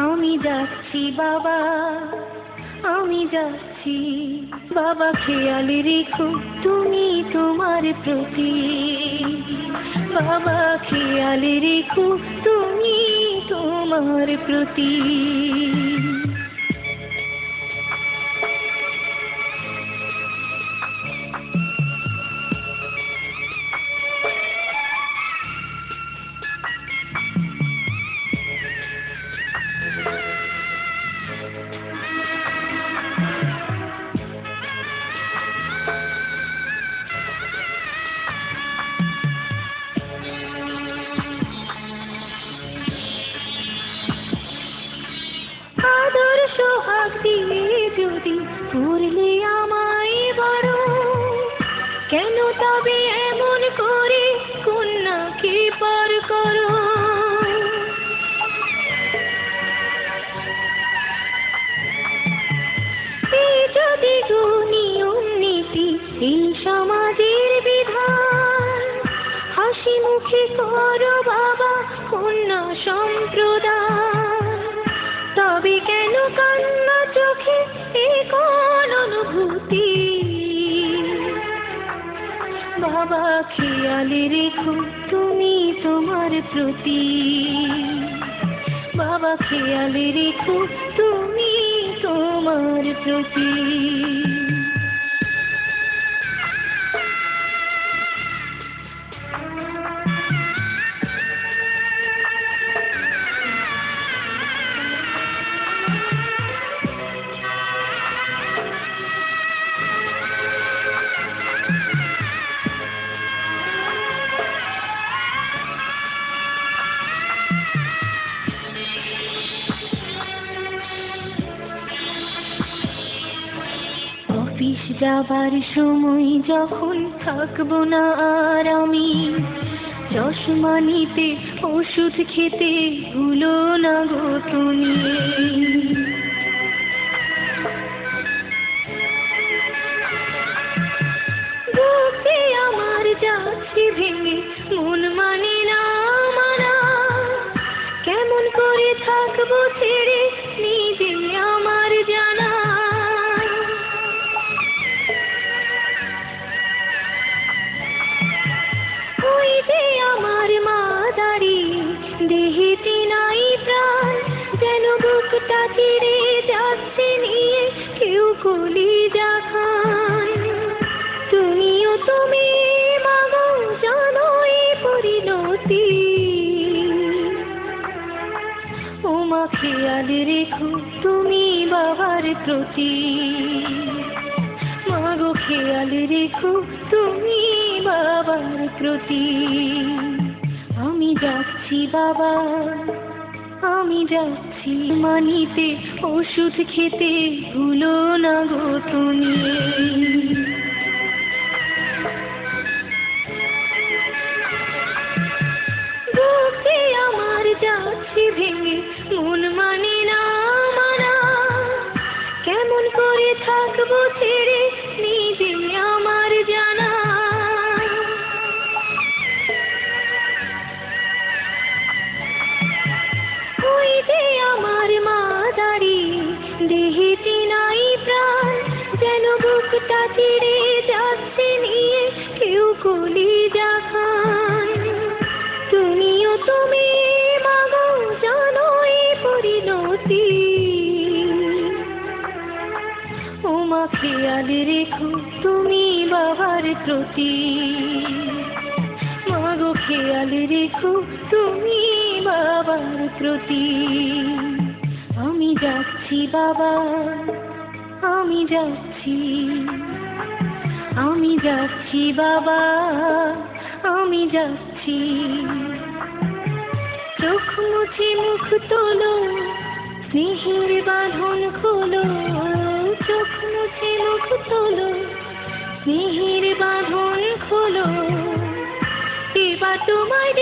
আমি যাচ্ছি বাবা, আমি যাচ্ছি বাবা, খেয়াল রেখো তুমি তোমার প্রতি। বাবা খেয়াল রেখো তুমি তোমার প্রতি। সোহাগ দিয়ে যদি করলে আমায় বড়, কেন তবে এমন করে কন্যাকে পার করো? এই যদি গো নিয়ম নীতি, এই সমাজের বিধান, হাসি মুখে করো বাবা কন্যা সম্প্রদান, তবে কেন কান্না চোখে এ কোন অনুভূতি? বাবা খেয়াল রেখো তুমি তোমার প্রতি। বাবা খেয়াল রেখো তুমি তোমার প্রতি। অফিস যাবার সময় যখন থাকবো না আর আমি, চশমা নিতে ওষুধ খেতে ভুলো না গো তুমি। বুকে আমার যাচ্ছে ভেঙে, মন মানে না মানা, কেমন করে থাকবো ছেড়ে নিজে আমার জানা। ওই যে আমার মা দাঁড়িয়ে, দেহেতে নাই প্রাণ, যেন বুকটা চিরে যাচ্ছে নিয়ে কেউ কলিজা খান। তুমিও তুমি মাগো জানো এই পরিণতি। ও মা খেয়াল রেখো তুমি বাবার প্রতি। মাগো খেয়াল রেখো তুমি বাবার প্রতি। আমি যাচ্ছি বাবা, আমি যাচ্ছি মানিতে ওষুধ খেতে ভুলো না গো তুমি। বুকে আমার যাচ্ছে ভেঙে, মন মানে না মানা, কেমন করে থাকবো ছেড়ে নিজে আমার জানা। ওই যে আমার মা দাঁড়িয়ে, দেহেতে নাই প্রাণ, যেন বুকটা চিরে যাচ্ছে নিয়ে কেউ কলিজা খান। তুমিও তুমি মাগো জানো এই পরিণতি। ও মা খেয়াল রেখো তুমি বাবার প্রতি। মাগো খেয়াল রেখো তুমি বাবার প্রতি। আমি যাচ্ছি বাবা, আমি যাচ্ছি, আমি যাচ্ছি বাবা, আমি যাচ্ছি। চোখ মুছে মুখ তোলো, স্নেহের বাঁধন খোলো। চোখ মুছে মুখ তোলো, স্নেহের বাঁধন খোলো। এবার তোমায়